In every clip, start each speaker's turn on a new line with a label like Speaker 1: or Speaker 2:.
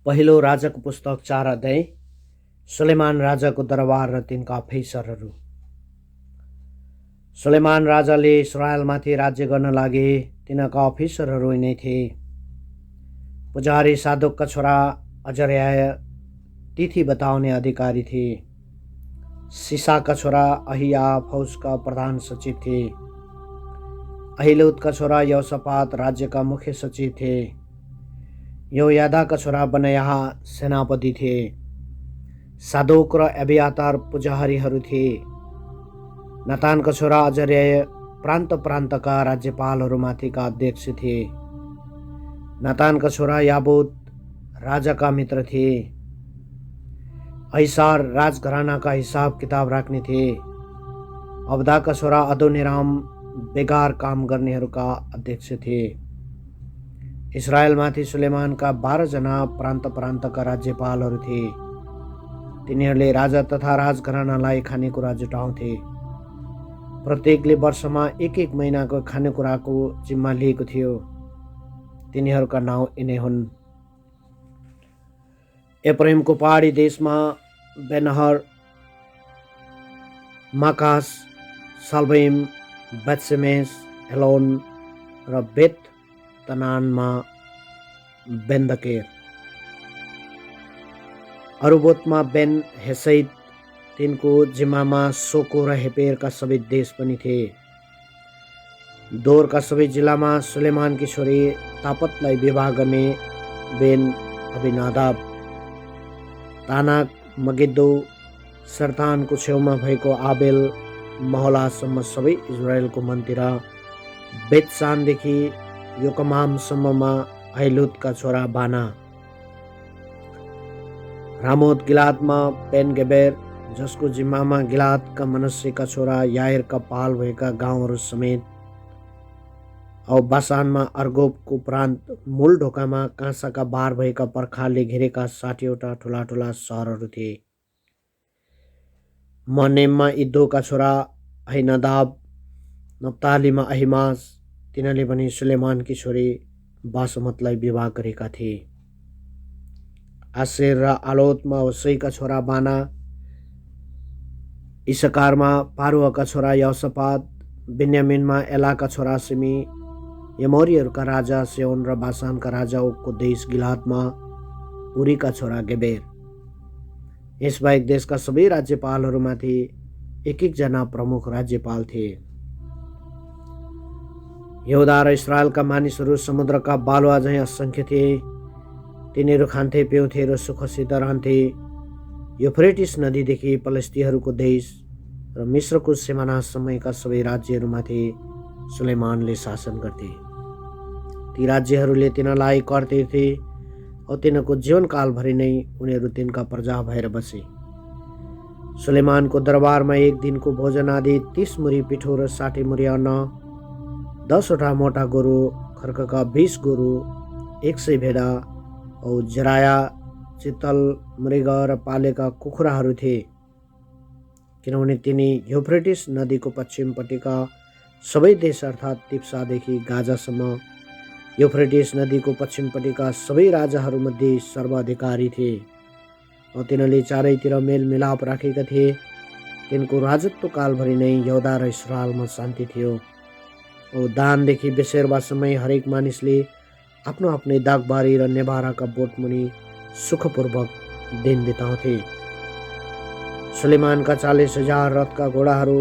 Speaker 1: पहिलो राजाको पुस्तक 4 अध्याय। सुलेमान राजाको दरबार र तिनका अफिसरहरू। सुलेमान राजाले इस्राएलमाथि राज्य गर्न लागे। तिनका अफिसरहरू यिनै थिए। पुजारी सादोकका छोरा अजर्या तिथि बताउने अधिकारी थिए। सिसाका छोरा अहिया फौजका प्रधान सचिव थिए। अहिलुदका छोरा यहोशापात राज्यका मुख्य सचिव थिए। योयादाका छोरा बनयाह सेनापति थिए। सादोक र एबियातार पुजारीहरू थिए। नतानका छोरा अजर्या प्रान्त प्रान्तका राज्यपालहरूमाथिका अध्यक्ष थिए। नतानका छोरा याबुद राजाका मित्र थिए। ऐसार राजघरानाका हिसाब किताब राख्ने थिए। अब्दाका छोरा अदोनिराम बेगार काम गर्नेहरूका अध्यक्ष थिए। इस्राएलमाथि सुलेमानका 12 जना प्रान्त प्रान्तका राज्यपालहरू थिए। तिनीहरूले राजा तथा राजघरानालाई खानेकुरा जुटाउँथे। प्रत्येकले वर्षमा एक महिनाको खानेकुराको जिम्मा लिएको थियो। तिनीहरूका नाउँ यिनै हुन्। एफ्राइमको पहाडी देशमा बेनहर, माकास, साल्बैम, बेतसेमेस, एलोन र बेत तनानमा बेन्दकेर, अरुबोतमा बेन हेसैद, तिनको जिम्मामा सोको र हेपेरका सबै देश पनि थिए। दोरका सबै जिल्लामा सुलेमानकी छोरी तापतलाई विवाह गर्ने बेन अबिनादाब, तानाक, मगिद्दो, सर्तानको छेउमा भएको आबेल महलासम्म सबै इजरायलको मन्दिर बेतसानदेखि योकमामसम्ममा अहिलुदका छोरा बाना, रामोत गिलादमा बेन गेबेर, जसको जिम्मामा गिलादका मनस्सेका छोरा याइरका पाल भएका गाउँहरू समेत, औ बासानमा अर्गोबको प्रान्त मूल ढोकामा काँसाका बार भएका पर्खालले घेरेका 60वटा ठुला ठुला सहरहरू थिए। मनेममा इद्दोका छोरा अहिनदाब, नप्तालीमा अहिमास, तिनीहरूले पनि सुलेमानकी छोरी बासमतलाई विवाह गरेका थिए। आशेर र आलोतमा होसैका छोरा बाना, इसकारमा पारुहका छोरा यहोशापात, बेन्यामिनमा एलाका छोरा सिमी, यमोरीहरूका राजा सेओन र बासानका राजा ओगको देश गिलादमा उरीका छोरा गेबेर। यसबाहेक देशका सबै राज्यपालहरूमाथि एक जना प्रमुख राज्यपाल थिए। यहुदा र इस्राएलका मानिसहरू समुद्रका बालुवा झैँ असंख्य थिए। तिनीहरू खान्थे, पिउँथे र सुखसित रहन्थे। युफ्रेटिस नदीदेखि पलिस्तीहरूको देश र मिस्रको सिमानासम्मका सबै राज्यहरूमाथि सुलेमानले शासन गर्थे। ती राज्यहरूले तिनीहरूलाई कर तिर्थे औ तिनको जीवनकालभरि नै उनीहरू तिनका प्रजा भएर बसे। सुलेमानको दरबारमा एक दिनको भोजन आदि 30 मुरी पिठो र 60 मुरी अन्न, 10वटा मोटा गोरु, खर्कका 20 गोरु, 100 भेडा औ जराया, चितल, मृग र पालेका कुखुराहरू थिए। किनभने तिनी युफ्रेटिस नदीको पश्चिमपट्टिका सबै देश अर्थात् तिप्सादेखि गाजासम्म युफ्रेटिस नदीको पश्चिमपट्टिका सबै राजाहरूमध्ये सर्वाधिकारी थिए औ तिनीहरूले चारैतिर मेलमिलाप राखेका थिए। तिनको राजत्व कालभरि नै यहुदा र इस्राएलमा शान्ति थियो औ दानदेखि बेसेरबासम्मै हरेक मानिसले आफ्नो आफ्नै दागबारी र नेभाराका बोटमुनि सुखपूर्वक दिन बिताउँथे। सुलेमानका 40,000 रथका घोडाहरू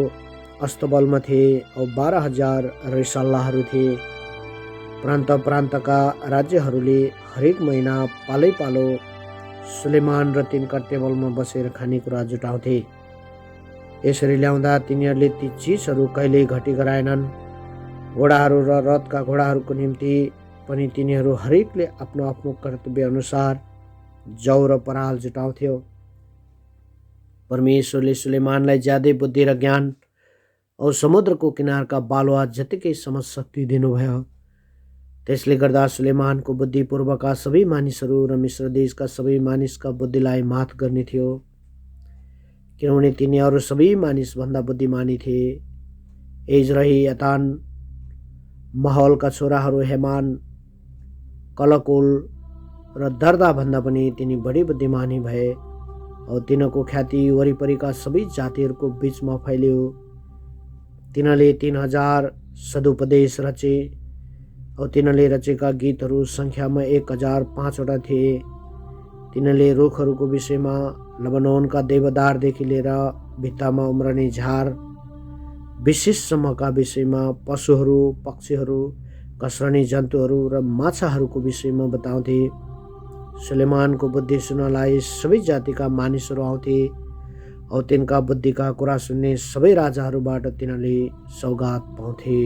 Speaker 1: अस्तबलमा थिए औ 12,000 रिसल्लाहरू थिए। प्रान्त प्रान्तका राज्यहरूले हरेक महिना पालै पालो सुलेमान र तिनका टेबलमा बसेर खानेकुरा जुटाउँथे। यसरी ल्याउँदा तिनीहरूले ती चिजहरू कहिल्यै घटी गराएनन्। घोडाहरू र रथका घोडाहरूको निम्ति पनि तिनीहरू हरेकले आफ्नो आफ्नो कर्तव्य अनुसार जौ र पराल जुटाउँथ्यो। परमेश्वरले सुलेमानलाई ज्यादै बुद्धि र ज्ञान औ समुद्रको किनारका बालुवा जतिकै समझशक्ति दिनुभयो। त्यसले गर्दा सुलेमानको बुद्धिपूर्वकका सबै मानिसहरू र मिश्र देशका सबै मानिसका बुद्धिलाई मात गर्ने थियो। किनभने तिनी अरू सबै मानिसभन्दा बुद्धिमानी थिए। एजरही, यतान, महलका छोराहरू हेमान, कलकोल र दर्दा भन्दा पनि तिनी बढी बुद्धिमानी भए औ तिनको ख्याति वरिपरिका सबै जातिहरूको बीचमा फैलियो। तिनले 3000 सदुपदेश रचे औ तिनले रचेका गीतहरू सङ्ख्यामा 1005 वटा थिए। तिनले रुखहरूको विषयमा लबनोनका देवदारदेखि लिएर भित्तामा उम्रने झार, विशेषसम्मका विषयमा पशुहरू, पक्षीहरू, कसरनी जन्तुहरू र माछाहरूको विषयमा बताउँथे। सुलेमानको बुद्धि सुन्नलाई सबै जातिका मानिसहरू आउँथे औ तिनका बुद्धिका कुरा सुन्ने सबै राजाहरूबाट तिनले सौगात पाउँथे।